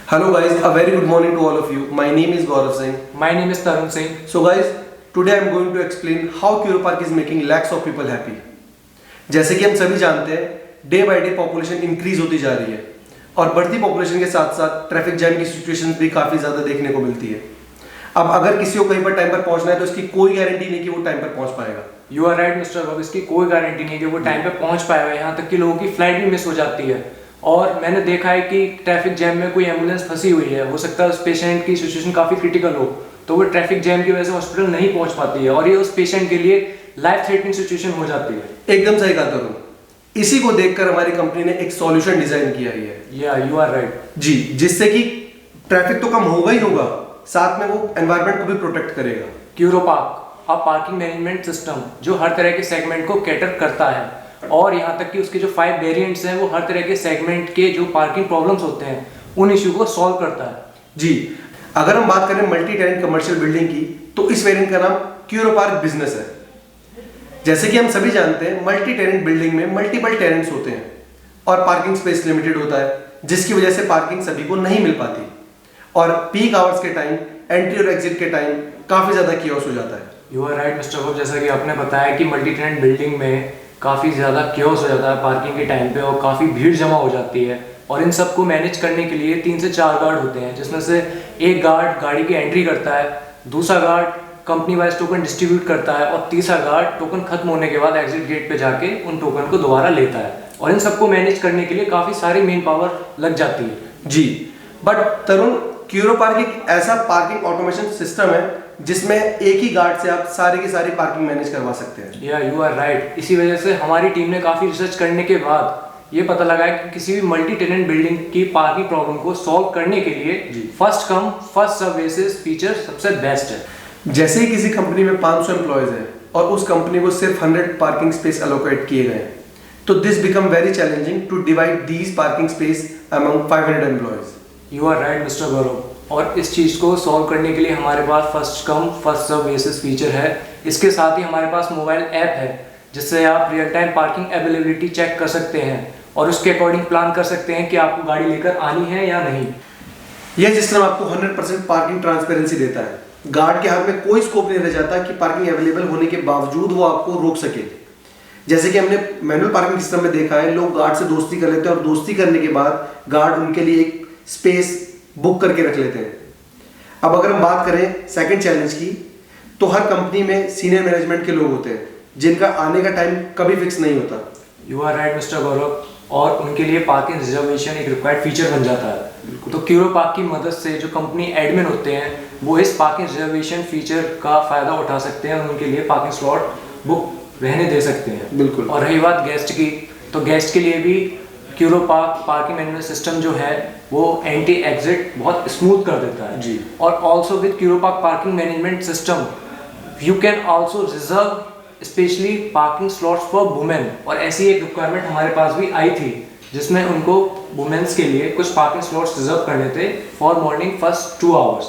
Hello guys, a very good morning to all of you. My name is Gaurav Singh. My name is Tarun Singh. So guys, today I am going to explain how Curopark is making lakhs of people happy. जैसे कि हम सभी जानते हैं, day by day population increase होती जा रही है और बढ़ती पॉपुलेशन के साथ साथ ट्रैफिक जैम की सिचुएशंस भी काफ़ी ज़्यादा देखने को मिलती है। अब अगर किसी को कहीं पर टाइम पर पहुंचना है तो इसकी कोई गारंटी नहीं कि वो टाइम पर पहुंच पाएगा। यू आर राइट मिस्टर बाब, इसकी कोई गारंटी नहीं कि वो टाइम पे पहुंच पाएगा। यहाँ तक कि लोगों की फ्लाइट भी मिस हो जाती है और मैंने देखा है कि ट्रैफिक जैम में कोई एम्बुलेंस फंसी हुई है, हो सकता है उस पेशेंट की सिचुएशन काफ़ी क्रिटिकल हो, तो वो ट्रैफिक जैम की वजह से हॉस्पिटल नहीं पहुंच पाती है और ये उस पेशेंट के लिए लाइफ थ्रेटनिंग सिचुएशन हो जाती है। एकदम सही कहा तुम। इसी को देखकर हमारी कंपनी ने एक सॉल्यूशन डिजाइन किया है। या यू आर राइट जी, जिससे कि ट्रैफिक तो कम होगा ही होगा, साथ में वो एनवायरनमेंट को भी प्रोटेक्ट करेगा। क्यूरोपार्क अ पार्किंग मैनेजमेंट सिस्टम जो हर तरह के सेगमेंट को कैटर करता है और यहाँ तक कि उसके जो 5 वेरिएंट्स हैं वो हर तरह के सेगमेंट के जो पार्किंग प्रॉब्लम्स होते हैं उन इशू को सॉल्व करता है। जी, अगर हम बात करें मल्टी टेनेंट कमर्शियल बिल्डिंग की तो इस वेरिएंट का नाम क्यूरोपार्क बिजनेस है। जैसे कि हम सभी जानते हैं, मल्टी टेनेंट बिल्डिंग में मल्टीपल टेनेंट्स होते हैं और पार्किंग स्पेस लिमिटेड होता है, जिसकी वजह से पार्किंग सभी को नहीं मिल पाती और पीक आवर्स के टाइम, एंट्री और एग्जिट के टाइम काफी ज्यादा कियोस हो जाता है। यू आर राइट मिस्टर बाब, जैसा कि आपने बताया कि मल्टी टेनेंट बिल्डिंग में काफ़ी ज़्यादा कियोस हो जाता है पार्किंग के टाइम पे और काफ़ी भीड़ जमा हो जाती है और इन सबको मैनेज करने के लिए 3 से 4 गार्ड होते हैं, जिसमें से एक गार्ड गाड़ी की एंट्री करता है, दूसरा guard company wise token distribute करता है और तीसरा गार्ड टोकन खत्म होने के बाद एग्जिट गेट पे जाके उन टोकन को दोबारा लेता है और इन सबको मैनेज करने के लिए काफ़ी सारी मेन पावर लग जाती है। जी, बट तरुण, क्यूरोपार्क एक ऐसा पार्किंग ऑटोमेशन सिस्टम है जिसमें एक ही गार्ड से आप सारी की सारी पार्किंग मैनेज करवा सकते हैं। या यू आर राइट, इसी वजह से हमारी टीम ने काफ़ी रिसर्च करने के बाद ये पता लगा कि किसी भी मल्टी टेनेंट बिल्डिंग की पार्किंग प्रॉब्लम को सॉल्व करने के लिए first come first serve basis feature सबसे बेस्ट है। जैसे ही किसी कंपनी में 500 एम्प्लॉयज हैं और उस कंपनी को सिर्फ 100 पार्किंग स्पेस अलोकेट किए गए तो this become very challenging to divide these parking space among 500 employees. You are right mister Gaurav, और इस चीज़ को सॉल्व करने के लिए हमारे पास first come first serve basis feature है। इसके साथ ही हमारे पास मोबाइल ऐप है जिससे आप real time parking availability check कर सकते हैं और उसके अकॉर्डिंग प्लान कर सकते हैं कि आपको गाड़ी लेकर आनी है या नहीं। यह सिस्टम आपको 100% पार्किंग ट्रांसपेरेंसी देता है। गार्ड के हाथ में कोई स्कोप नहीं रह जाता कि पार्किंग अवेलेबल होने के बावजूद वो आपको रोक सके। जैसे कि हमने मैनुअल पार्किंग सिस्टम में देखा है, लोग गार्ड से दोस्ती कर लेते हैं और दोस्ती करने के बाद गार्ड उनके लिए एक स्पेस बुक करके रख लेते हैं। अब अगर हम बात करें सेकंड चैलेंज की, तो हर कंपनी में सीनियर मैनेजमेंट के लोग होते हैं जिनका आने का टाइम कभी फिक्स नहीं होता। You are right mister Gaurav, और उनके लिए पार्किंग रिजर्वेशन एक रिक्वायर्ड फीचर बन जाता है। तो क्यूरोपार्क की मदद से जो कंपनी एडमिन होते हैं वो इस पार्किंग रिजर्वेशन फीचर का फायदा उठा सकते हैं और उनके लिए पार्किंग स्लॉट बुक रहने दे सकते हैं। बिल्कुल। और रही बात गेस्ट की, तो गेस्ट के लिए भी क्यूरोपार्क पार्किंग मैनेजमेंट सिस्टम जो है वो एंटी एग्जिट बहुत स्मूथ कर देता है जी। और also with Curopark parking management system you can also reserve specially parking slots for women, और ऐसी एक रिक्वायरमेंट हमारे पास भी आई थी जिसमें उनको वुमेन्स के लिए कुछ पार्किंग स्लॉट्स रिजर्व करने थे फॉर मॉर्निंग फर्स्ट 2 आवर्स।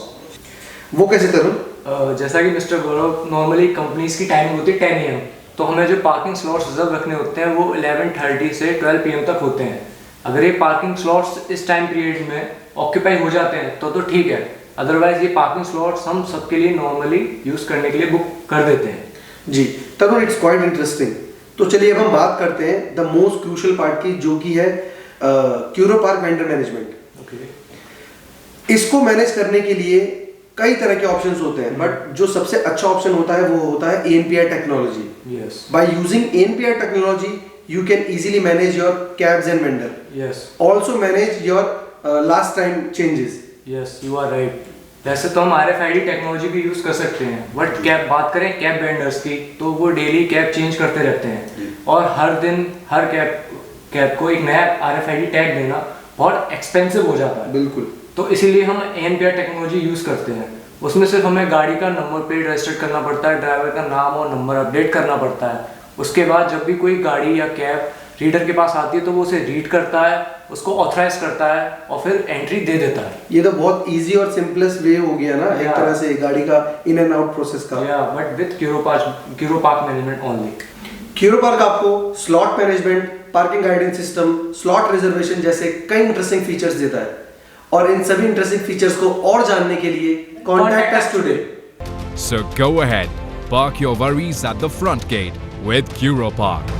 वो कैसे करूँ? जैसा कि मिस्टर गौरव, नॉर्मली कंपनीज की टाइमिंग होती है 10 AM, तो हमें जो पार्किंग स्लॉट्स रिजर्व रखने होते हैं वो 11:30 से 12 PM तक होते हैं। अगर ये पार्किंग स्लॉट्स इस टाइम पीरियड में ऑक्यूपाई हो जाते हैं तो ठीक है, अदरवाइज ये पार्किंग स्लॉट्स हम सबके लिए नॉर्मली यूज करने के लिए बुक कर देते हैं। जी, तब इट्स क्वाइट इंटरेस्टिंग। तो चलिए अब हम बात करते हैं द मोस्ट क्रूशियल पार्ट की, जो कि है क्यूरोपार्क वेंडर मैनेजमेंट। ओके। इसको मैनेज करने के लिए कई तरह के ऑप्शंस होते हैं, बट जो सबसे अच्छा ऑप्शन होता है वो होता है ANPR technology. Yes. By using ANPR technology you can easily manage your cabs and vendor. Yes. Also manage your last time changes. Yes, you are right. वैसे तो हम RFID टेक्नोलॉजी भी यूज़ कर सकते हैं, बट कैब बात करें cab vendors की तो वो डेली कैब चेंज करते रहते हैं और हर दिन हर कैब को एक नया RFID टैग देना बहुत एक्सपेंसिव हो जाता है। बिल्कुल। तो इसीलिए हम ANPR टेक्नोलॉजी यूज़ करते हैं। उसमें सिर्फ हमें गाड़ी का नंबर प्लेट रजिस्टर करना पड़ता है, ड्राइवर का नाम और नंबर अपडेट करना पड़ता है। उसके बाद जब भी कोई गाड़ी या कैब रीडर के पास आती है तो वो उसे रीड करता है, उसको ऑथराइज करता है और फिर एंट्री दे देता है। ये तो बहुत इजी और सिंपलेस्ट वे हो गया ना, एक तरह से गाड़ी का इन एंड आउट प्रोसेस का। But with Curopark management only. Curopark आपको slot management, parking guidance system, slot reservation जैसे कई इंटरेस्टिंग फीचर्स देता है और इन सभी इंटरेस्टिंग फीचर्स को और जानने के लिए contact us today. So go ahead, park your worries at the front gate with Curo Park.